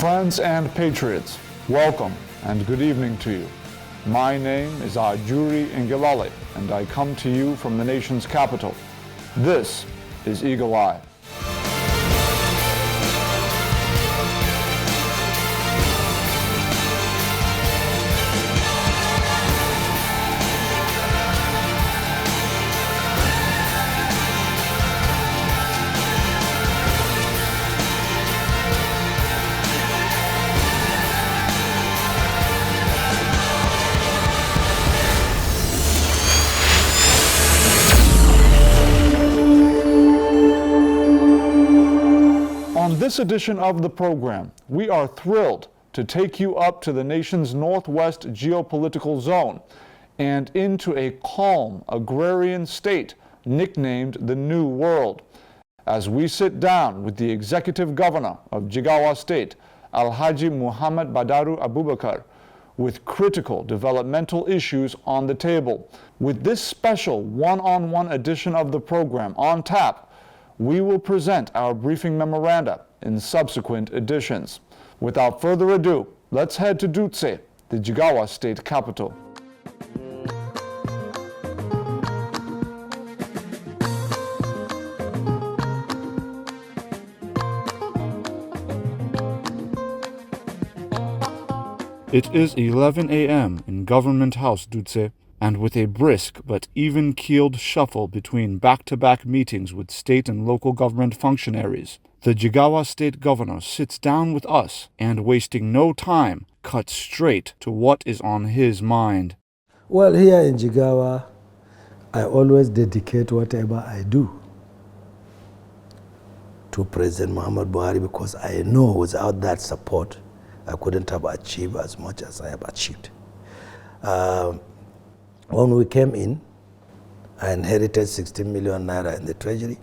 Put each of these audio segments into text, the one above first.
Friends and patriots, welcome and good evening to you. My name is Ajuri Ngelale, and I come to you from the nation's capital. This is Eagle Eye. On this edition of the program, we are thrilled to take you up to the nation's northwest geopolitical zone and into a calm agrarian state nicknamed the New World, as we sit down with the executive governor of Jigawa State, Alhaji Muhammad Badaru Abubakar, with critical developmental issues on the table. With this special one-on-one edition of the program on tap, we will present our briefing memoranda in subsequent editions. Without further ado, let's head to Dutse, the Jigawa state capital. It is 11 a.m. in Government House, Dutse, and with a brisk but even-keeled shuffle between back-to-back meetings with state and local government functionaries, the Jigawa state governor sits down with us and, wasting no time, cuts straight to what is on his mind. Well, here in Jigawa, I always dedicate whatever I do to President Muhammad Buhari, because I know without that support, I couldn't have achieved as much as I have achieved. When we came in, I inherited 16 million naira in the treasury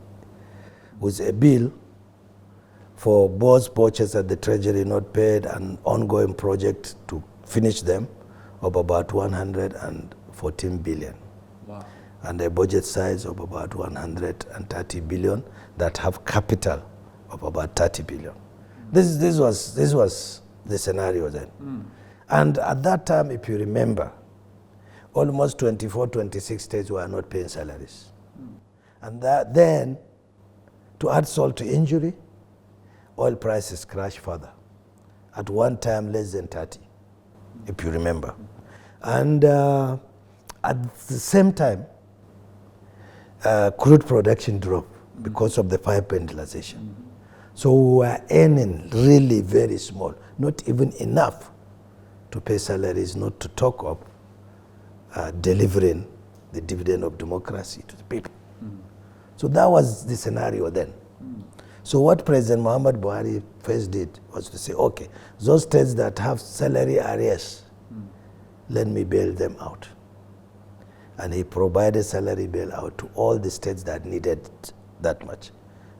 with a bill for both purchase at the treasury not paid and ongoing project to finish them of about 114 billion. Wow. And a budget size of about 130 billion that have capital of about 30 billion. This was the scenario then. And at that time, if you remember, almost 24, 26 states were not paying salaries. And then, to add salt to injury, oil prices crashed further. At one time, less than 30, if you remember. And at the same time, crude production dropped because of the pipe ventilation. So we were earning really very small, not even enough to pay salaries, not to talk of delivering the dividend of democracy to the people. So that was the scenario then. So what President Muhammad Buhari first did was to say, okay, those states that have salary arrears, let me bail them out. And he provided salary bailout to all the states that needed that much.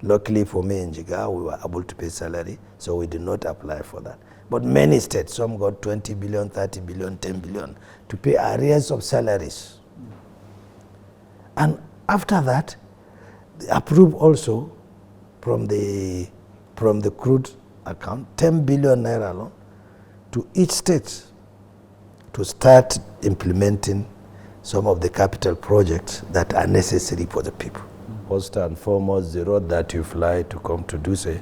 Luckily for me in Jigawa, we were able to pay salary, so we did not apply for that. But many states, some got 20 billion, 30 billion, 10 billion to pay arrears of salaries. And after that, they approved also from the crude account, 10 billion naira loan to each state to start implementing some of the capital projects that are necessary for the people. First and foremost, the road that you fly to come to Dutse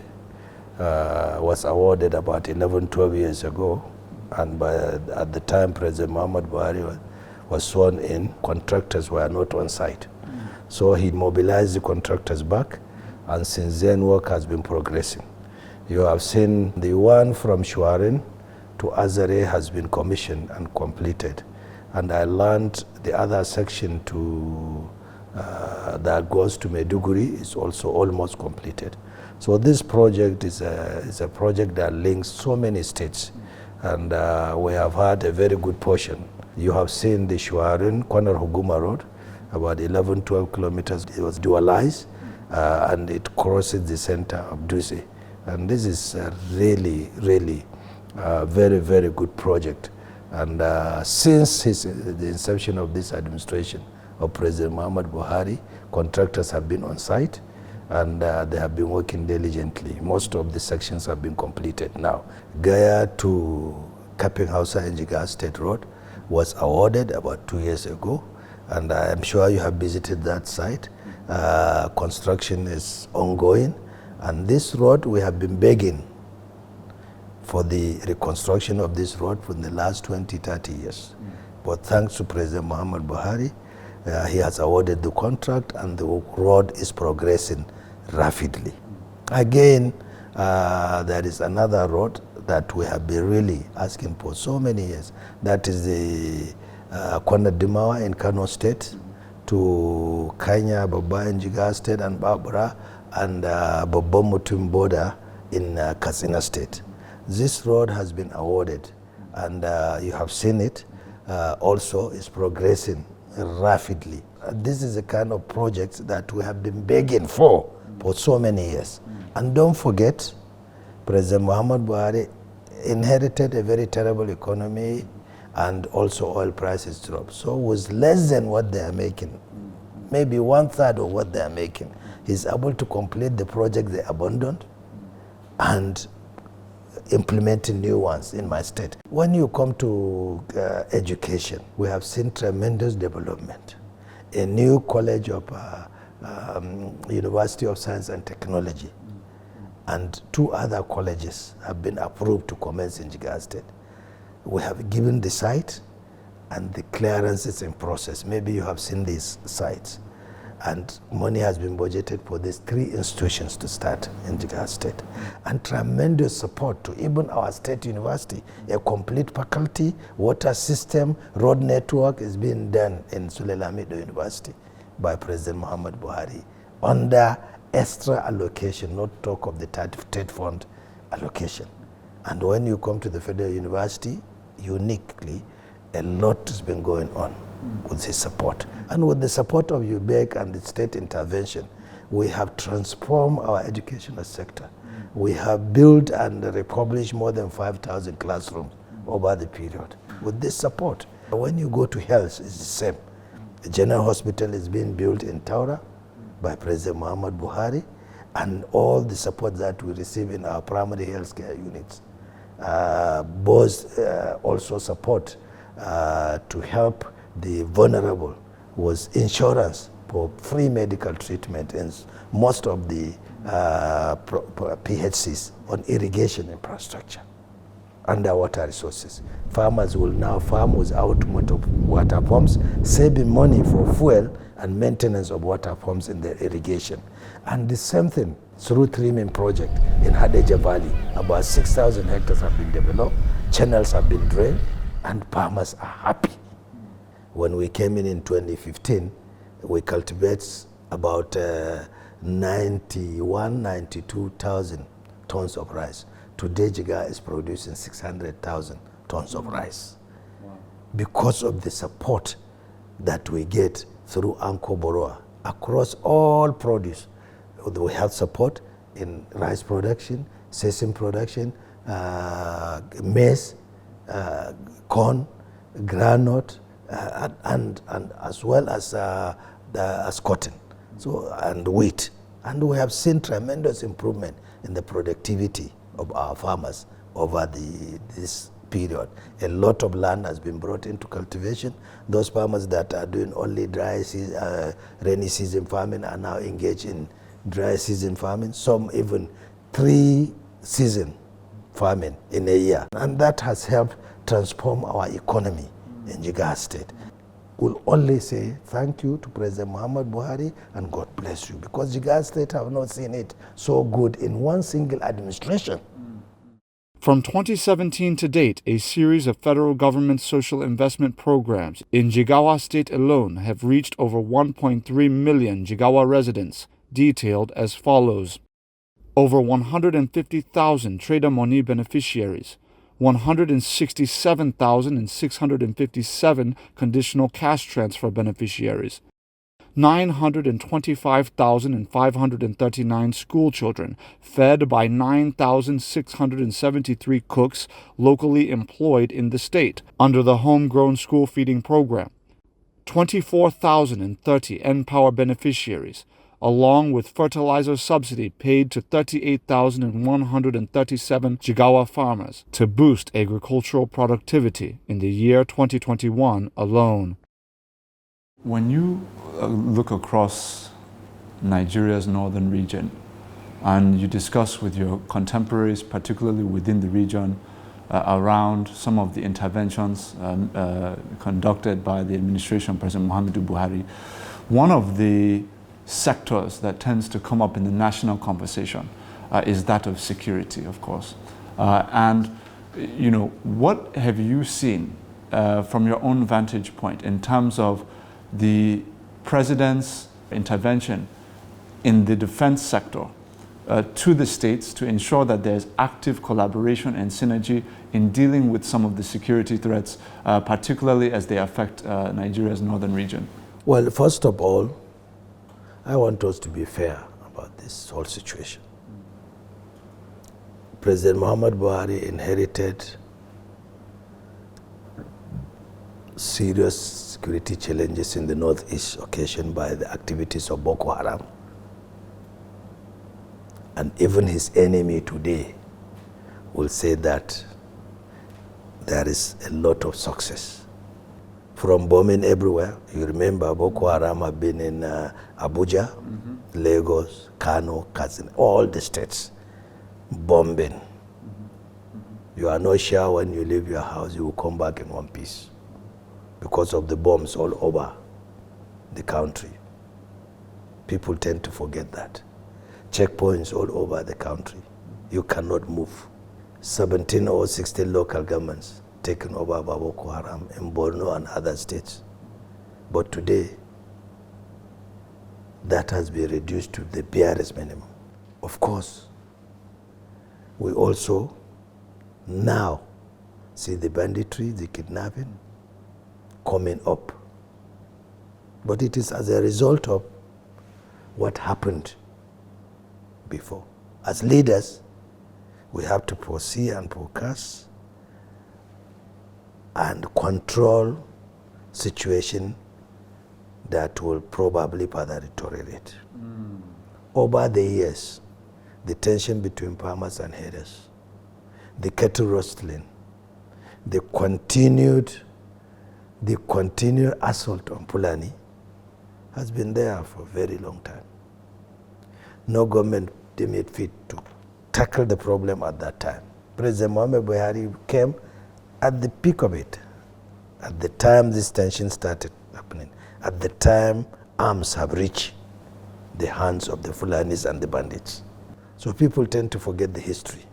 was awarded about 11, 12 years ago. And at the time President Muhammad Buhari was sworn in, contractors were not on site. So he mobilized the contractors back, and since then work has been progressing. You have seen the one from Shuarin to Azare has been commissioned and completed. And I learned the other section to that goes to Maiduguri is also almost completed. So this project is a project that links so many states, and we have had a very good portion. You have seen the Shuarin Kwanar Huguma Road, about 11, 12 kilometers. It was dualized, and it crosses the center of Dutse. And this is a really, really very, very good project. And since the inception of this administration of President Muhammad Buhari, contractors have been on site, and they have been working diligently. Most of the sections have been completed now. Gaya to Kaping Hausa in Jigawa State Road was awarded about 2 years ago, and I am sure you have visited that site. Construction is ongoing, and this road we have been begging for the reconstruction of this road for the last 20-30 years. But thanks to President Muhammad Buhari, he has awarded the contract and the road is progressing rapidly. Again, there is another road that we have been really asking for so many years. That is the Kwana Dimawa in Kano State to Kanya, Baba in Jigawa State, and Babura, and Bobomutum border in Katsina State. This road has been awarded, and you have seen it. Also is progressing rapidly. This is the kind of projects that we have been begging for so many years. And don't forget, President Muhammad Buhari inherited a very terrible economy, and also oil prices dropped. So it was less than what they are making, maybe 1/3 of what they are making. He's able to complete the project they abandoned and implementing new ones in my state. When you come to education, we have seen tremendous development. A new college of University of Science and Technology and 2 other colleges have been approved to commence in Jigawa State. We have given the site and the clearance is in process. Maybe you have seen these sites. And money has been budgeted for these 3 institutions to start in Jigawa State. And tremendous support to even our state university. A complete faculty, water system, road network is being done in Suleilamido University by President Muhammad Buhari under extra allocation, not talk of the state fund allocation. And when you come to the Federal University, uniquely, a lot has been going on with his support. And with the support of UBEC and the state intervention, we have transformed our educational sector. We have built and republished more than 5,000 classrooms over the period. With this support, when you go to health, it's the same. The general hospital is being built in Taura by President Muhammad Buhari, and all the support that we receive in our primary health care units. Both also support to help the vulnerable was insurance for free medical treatment in most of the PHCs on irrigation infrastructure, underwater resources. Farmers will now farm without water pumps, saving money for fuel and maintenance of water pumps in their irrigation. And the same thing through Trimming project in Hadeja Valley. About 6,000 hectares have been developed, channels have been drained, and farmers are happy. When we came in 2015, we cultivate about 92,000 tons of rice. Today, Jigawa is producing 600,000 tons of rice. Wow. Because of the support that we get through Anko Boroa across all produce. We have support in rice production, sesame production, maize, corn, groundnut, and as well as cotton, so, and wheat. And we have seen tremendous improvement in the productivity of our farmers over this period. A lot of land has been brought into cultivation. Those farmers that are doing only rainy season farming are now engaged in dry season farming, some even 3-season farming in a year. And that has helped transform our economy in Jigawa State. We'll only say thank you to President Muhammad Buhari and God bless you, because Jigawa State have not seen it so good in one single administration. From 2017 to date, a series of federal government social investment programs in Jigawa State alone have reached over 1.3 million Jigawa residents, detailed as follows. Over 150,000 Trader Money beneficiaries, 167,657 conditional cash transfer beneficiaries, 925,539 school children fed by 9,673 cooks locally employed in the state under the Homegrown School Feeding Program, 24,030 N-Power beneficiaries, along with fertilizer subsidy paid to 38,137 Jigawa farmers to boost agricultural productivity in the year 2021 alone. When you look across Nigeria's northern region and you discuss with your contemporaries, particularly within the region, around some of the interventions conducted by the administration of President Muhammadu Buhari, one of the sectors that tends to come up in the national conversation is that of security, of course. And you know, what have you seen from your own vantage point in terms of the president's intervention in the defense sector to the states to ensure that there's active collaboration and synergy in dealing with some of the security threats, particularly as they affect Nigeria's northern region? Well, first of all, I want us to be fair about this whole situation. President Muhammad Buhari inherited serious security challenges in the northeast occasioned by the activities of Boko Haram. And even his enemy today will say that there is a lot of success. From bombing everywhere, you remember Boko Haram have been in Abuja, Lagos, Kano, Katsina, all the states, bombing. You are not sure when you leave your house you will come back in one piece because of the bombs all over the country. People tend to forget that. Checkpoints all over the country. You cannot move. 17 or 16 local governments taken over by Boko Haram in Borno and other states. But today, that has been reduced to the barest minimum. Of course, we also now see the banditry, the kidnapping coming up. But it is as a result of what happened before. As leaders, we have to foresee and forecast and control situation that will probably further deteriorate. Over the years, the tension between farmers and herders, the cattle rustling, the continued assault on Fulani has been there for a very long time. No government deemed it fit to tackle the problem at that time. President Muhammad Buhari came at the peak of it, at the time this tension started happening, at the time arms have reached the hands of the Fulanis and the bandits. So people tend to forget the history.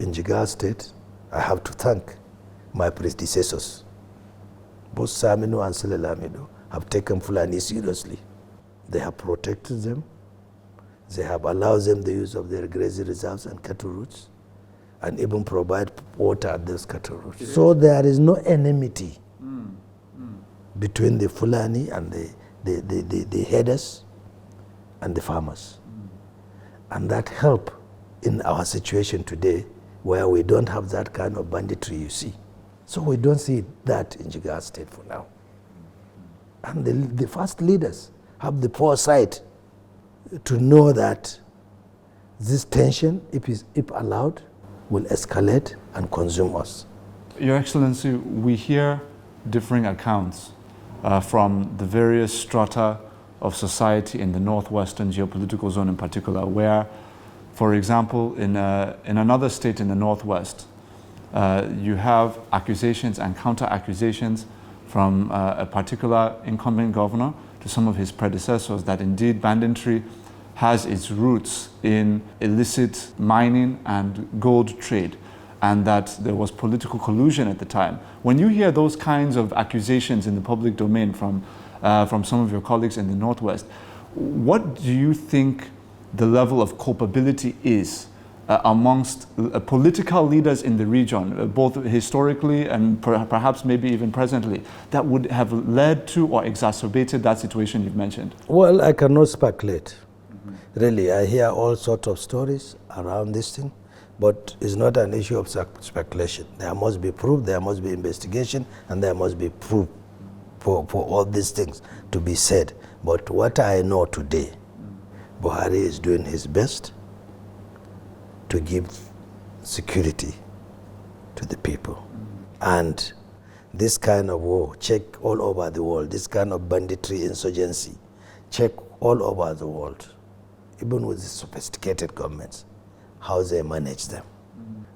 In Jigawa State, I have to thank my predecessors. Both Saminu and Sule Lamido have taken Fulani seriously. They have protected them. They have allowed them the use of their grazing reserves and cattle routes, and even provide water at those cattle routes. So there is no enmity between the Fulani and the herders and the farmers. And that help in our situation today where we don't have that kind of banditry you see. So we don't see that in Jigawa State for now. And the first leaders have the foresight to know that this tension, if allowed, will escalate and consume us. Your Excellency, we hear differing accounts from the various strata of society in the northwestern geopolitical zone in particular, where, for example, in another state in the northwest, you have accusations and counter-accusations from a particular incumbent governor to some of his predecessors that indeed banditry has its roots in illicit mining and gold trade, and that there was political collusion at the time. When you hear those kinds of accusations in the public domain from some of your colleagues in the Northwest, what do you think the level of culpability is amongst political leaders in the region, both historically and perhaps maybe even presently, that would have led to or exacerbated that situation you've mentioned? Well, I cannot speculate. Really, I hear all sorts of stories around this thing, but it's not an issue of speculation. There must be proof, there must be investigation, and there must be proof for all these things to be said. But what I know today Buhari is doing his best to give security to the people. And this kind of war, check all over the world, this kind of banditry, insurgency, check all over the world, even with the sophisticated governments, how they manage them.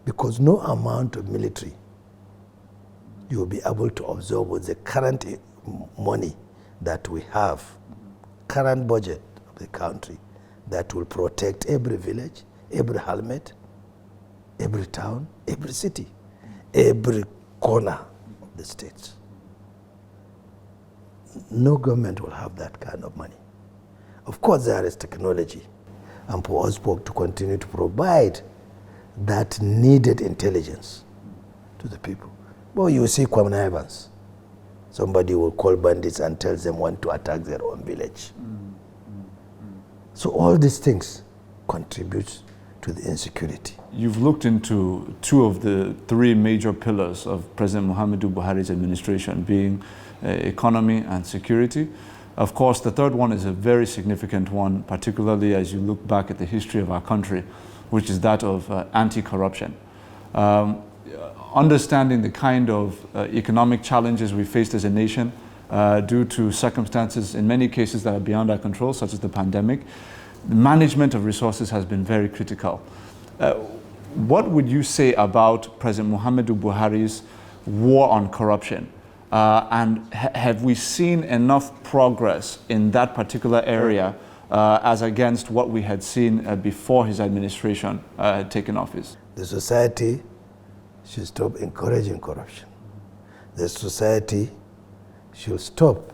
Because no amount of military you will be able to absorb with the current money that we have, current budget of the country, that will protect every village, every hamlet, every town, every city, every corner of the states. No government will have that kind of money. Of course, there is technology, and for us to continue to provide that needed intelligence to the people. Well, you see connivance. Somebody will call bandits and tells them want to attack their own village. So all these things contribute to the insecurity. You've looked into two of the three major pillars of President Muhammadu Buhari's administration, being economy and security. Of course, the third one is a very significant one, particularly as you look back at the history of our country, which is that of anti-corruption. Understanding the kind of economic challenges we faced as a nation due to circumstances in many cases that are beyond our control, such as the pandemic, the management of resources has been very critical. What would you say about President Muhammadu Buhari's war on corruption? And have we seen enough progress in that particular area as against what we had seen before his administration had taken office? The society should stop encouraging corruption. The society should stop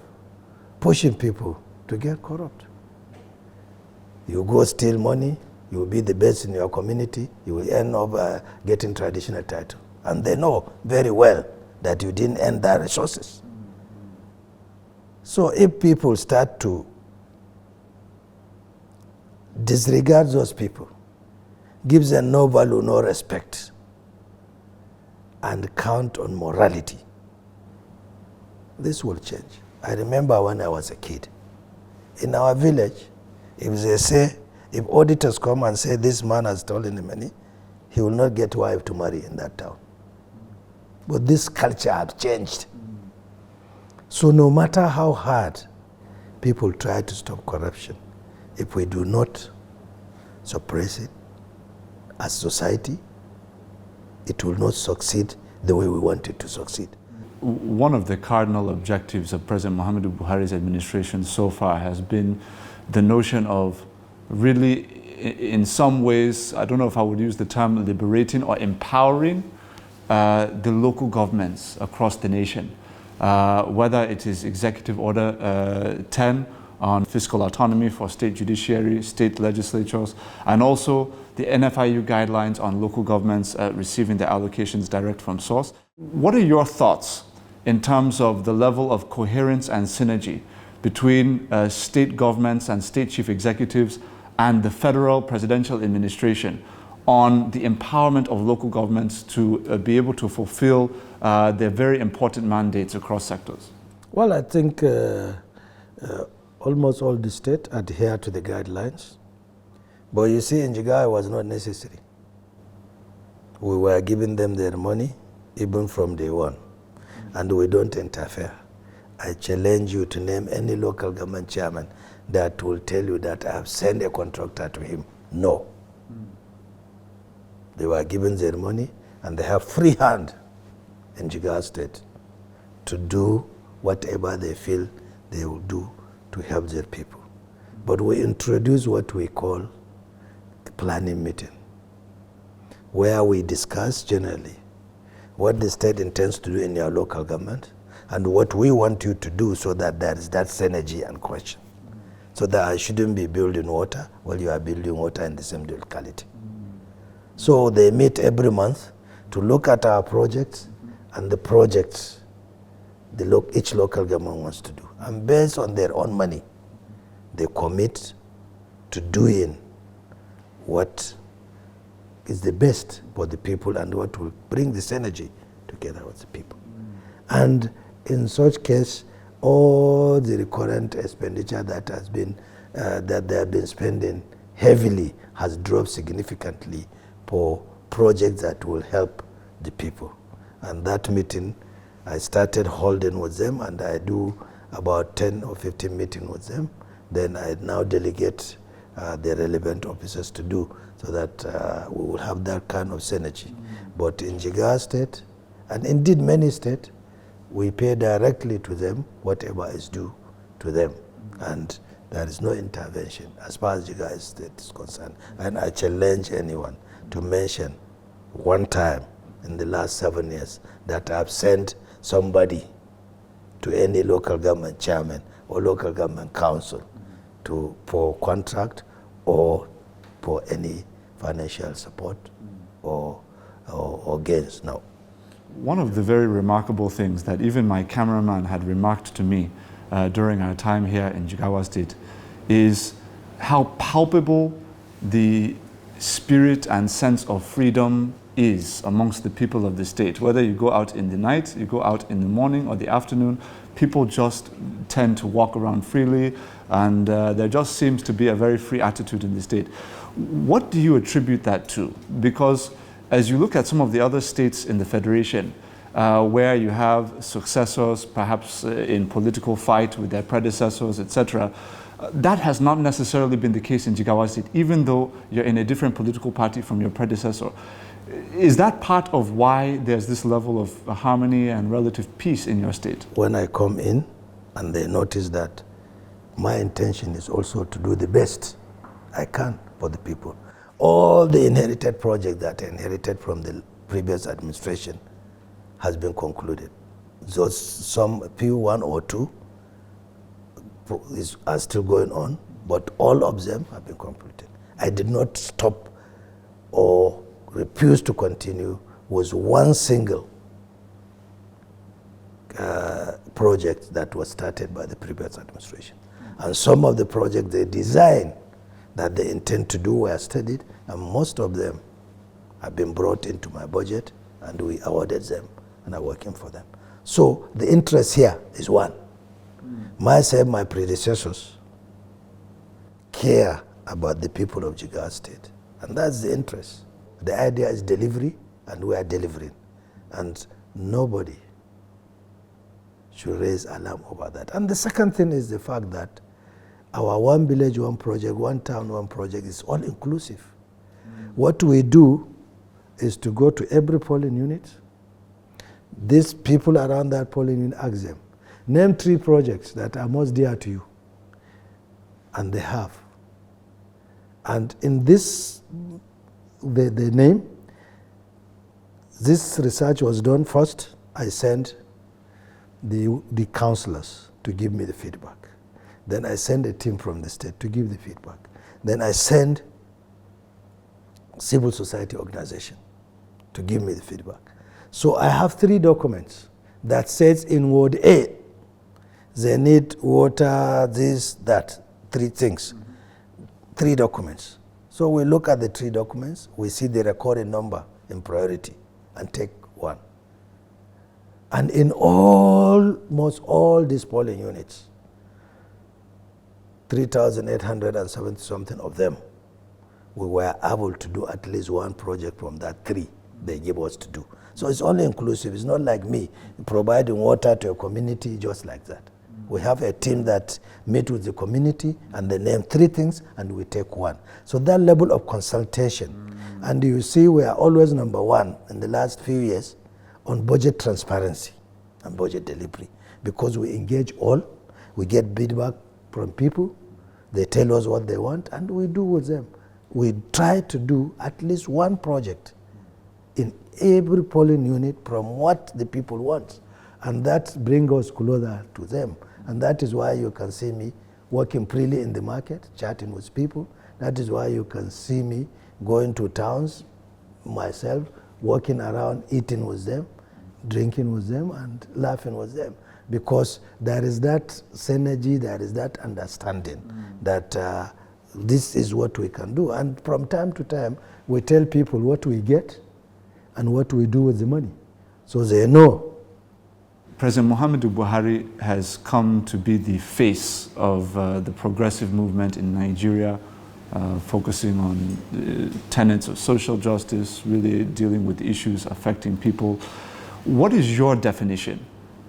pushing people to get corrupt. You go steal money, you will be the best in your community, you will end up getting traditional title. And they know very well that you didn't earn their resources. So if people start to disregard those people, give them no value, no respect, and count on morality, this will change. I remember when I was a kid, in our village, if auditors come and say this man has stolen the money, he will not get a wife to marry in that town. But this culture has changed. So no matter how hard people try to stop corruption, if we do not suppress it as society, it will not succeed the way we want it to succeed. One of the cardinal objectives of President Muhammadu Buhari's administration so far has been the notion of really, in some ways, I don't know if I would use the term liberating or empowering the local governments across the nation, whether it is Executive Order 10 on fiscal autonomy for state judiciary, state legislatures, and also the NFIU guidelines on local governments receiving their allocations direct from source. What are your thoughts in terms of the level of coherence and synergy between state governments and state chief executives and the federal presidential administration on the empowerment of local governments to be able to fulfill their very important mandates across sectors? Well, I think almost all the states adhere to the guidelines. But you see, in Jigawa, it was not necessary. We were giving them their money, even from day one, and we don't interfere. I challenge you to name any local government chairman that will tell you that I have sent a contractor to him. No. They were given their money, and they have free hand in Jigawa State to do whatever they feel they will do to help their people. But we introduce what we call a planning meeting, where we discuss generally what the state intends to do in your local government and what we want you to do, so that there is that synergy and question. So that I shouldn't be building water while you are building water in the same locality. So they meet every month to look at our projects and the projects each local government wants to do. And based on their own money, they commit to doing what is the best for the people and what will bring this energy together with the people. And in such case, all the recurrent expenditure that has been that they have been spending heavily has dropped significantly for projects that will help the people. And that meeting, I started holding with them, and I do about 10 or 15 meetings with them. Then I now delegate the relevant officers to do, so that we will have that kind of synergy. But in Jigawa State, and indeed many states, we pay directly to them whatever is due to them. And there is no intervention as far as Jigawa State is concerned. And I challenge anyone to mention one time in the last 7 years that I've sent somebody to any local government chairman or local government council for contract or for any financial support or gains. No. One of the very remarkable things that even my cameraman had remarked to me during our time here in Jigawa State is how palpable the spirit and sense of freedom is amongst the people of the state. Whether you go out in the night, you go out in the morning or the afternoon, people just tend to walk around freely, and there just seems to be a very free attitude in the state. What do you attribute that to? Because as you look at some of the other states in the Federation, where you have successors, perhaps in political fight with their predecessors, etc., that has not necessarily been the case in Jigawa State, even though you're in a different political party from your predecessor. Is that part of why there's this level of harmony and relative peace in your state? When I come in and they notice that my intention is also to do the best I can for the people. All the inherited projects that I inherited from the previous administration has been concluded. Those some few, one or two, are still going on, but all of them have been completed. I did not stop or refuse to continue with one single project that was started by the previous administration. And some of the projects they designed that they intend to do were studied, and most of them have been brought into my budget, and we awarded them and are working for them. So the interest here is one. Myself, my predecessors care about the people of Jigawa State, and that's the interest. The idea is delivery, and we are delivering, and nobody should raise alarm over that. And the second thing is the fact that our one village, one project, one town, one project is all inclusive. What we do is to go to every polling unit. These people around that polling unit, ask them, name 3 projects that are most dear to you. And they have. And in this, the name, this research was done first. I sent the councillors to give me the feedback. Then I send a team from the state to give the feedback. Then I send civil society organization to give me the feedback. So I have 3 documents that says in Ward A, they need water, this, that, 3 things. 3 documents. So we look at the 3 documents, we see the recording number in priority and take one. And in almost all these polling units, 3,870 something of them, we were able to do at least one project from that 3 they gave us to do. So it's only inclusive. It's not like me providing water to a community just like that. We have a team that meet with the community and they name 3 things and we take one. So that level of consultation. And you see we are always number 1 in the last few years on budget transparency and budget delivery, because we engage all, we get feedback from people, they tell us what they want and we do with them. We try to do at least one project in every polling unit from what the people want. And that brings us closer to them. And that is why you can see me working freely in the market, chatting with people. That is why you can see me going to towns myself, walking around, eating with them, drinking with them, and laughing with them. Because there is that synergy, there is that understanding that this is what we can do. And from time to time, we tell people what we get and what we do with the money. So they know President Muhammadu Buhari has come to be the face of the progressive movement in Nigeria, focusing on tenets of social justice, really dealing with issues affecting people. What is your definition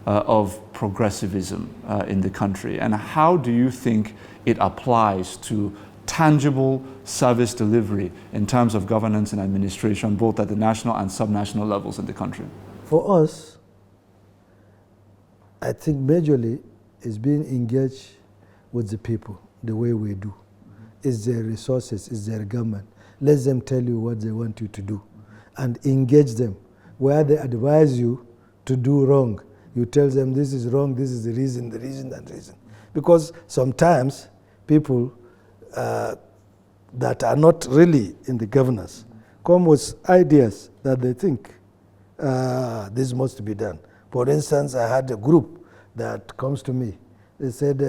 of progressivism in the country, and how do you think it applies to tangible service delivery in terms of governance and administration, both at the national and subnational levels in the country? For us, I think majorly is being engaged with the people the way we do. It's their resources, it's their government. Let them tell you what they want you to do and engage them. Where they advise you to do wrong, you tell them this is wrong, this is the reason, and reason. Because sometimes people that are not really in the governance come with ideas that they think this must be done. For instance, I had a group that comes to me. They said,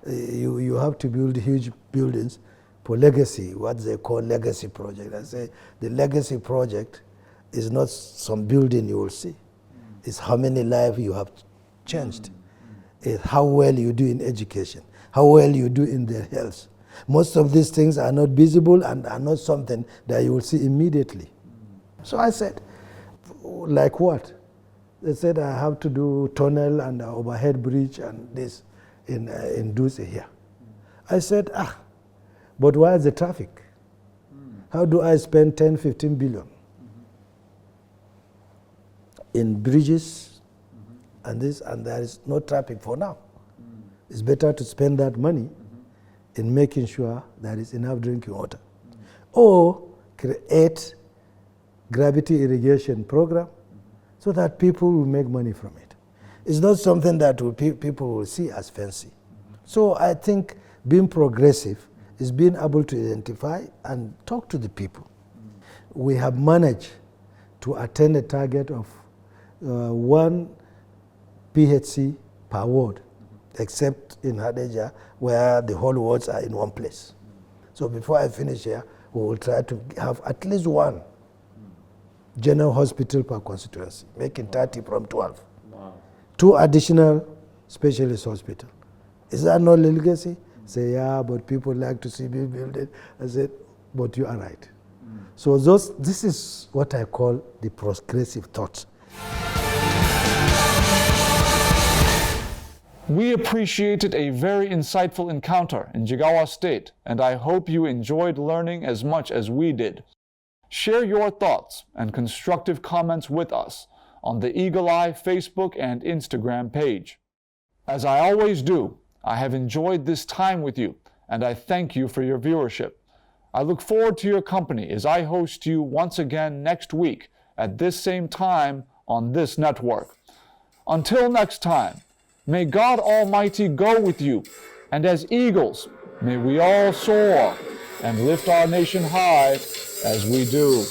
you have to build huge buildings for legacy, what they call legacy project. I say, the legacy project is not some building you will see. It's how many lives you have changed. It's how well you do in education, how well you do in their health. Most of these things are not visible and are not something that you will see immediately. So I said, like what? They said I have to do tunnel and overhead bridge and this in Duse here. I said, but why is the traffic? How do I spend 10, 15 billion in bridges and this, and there is no traffic for now? It's better to spend that money in making sure there is enough drinking water. Or create gravity irrigation program so that people will make money from it. It's not something that people will see as fancy. So I think being progressive is being able to identify and talk to the people. We have managed to attain a target of 1 PHC per ward, except in Hadejia, where the whole wards are in one place. So before I finish here, we will try to have at least 1 general hospital per constituency, making 30 from 12. Wow. 2 additional specialist hospitals. Is that not legacy? Say, yeah, but people like to see me build it. I said, but you are right. So this is what I call the progressive thought. We appreciated a very insightful encounter in Jigawa State, and I hope you enjoyed learning as much as we did. Share your thoughts and constructive comments with us on the Eagle Eye Facebook and Instagram page. As I always do, I have enjoyed this time with you, and I thank you for your viewership. I look forward to your company as I host you once again next week at this same time on this network. Until next time, may God Almighty go with you, and as eagles, may we all soar and lift our nation high as we do.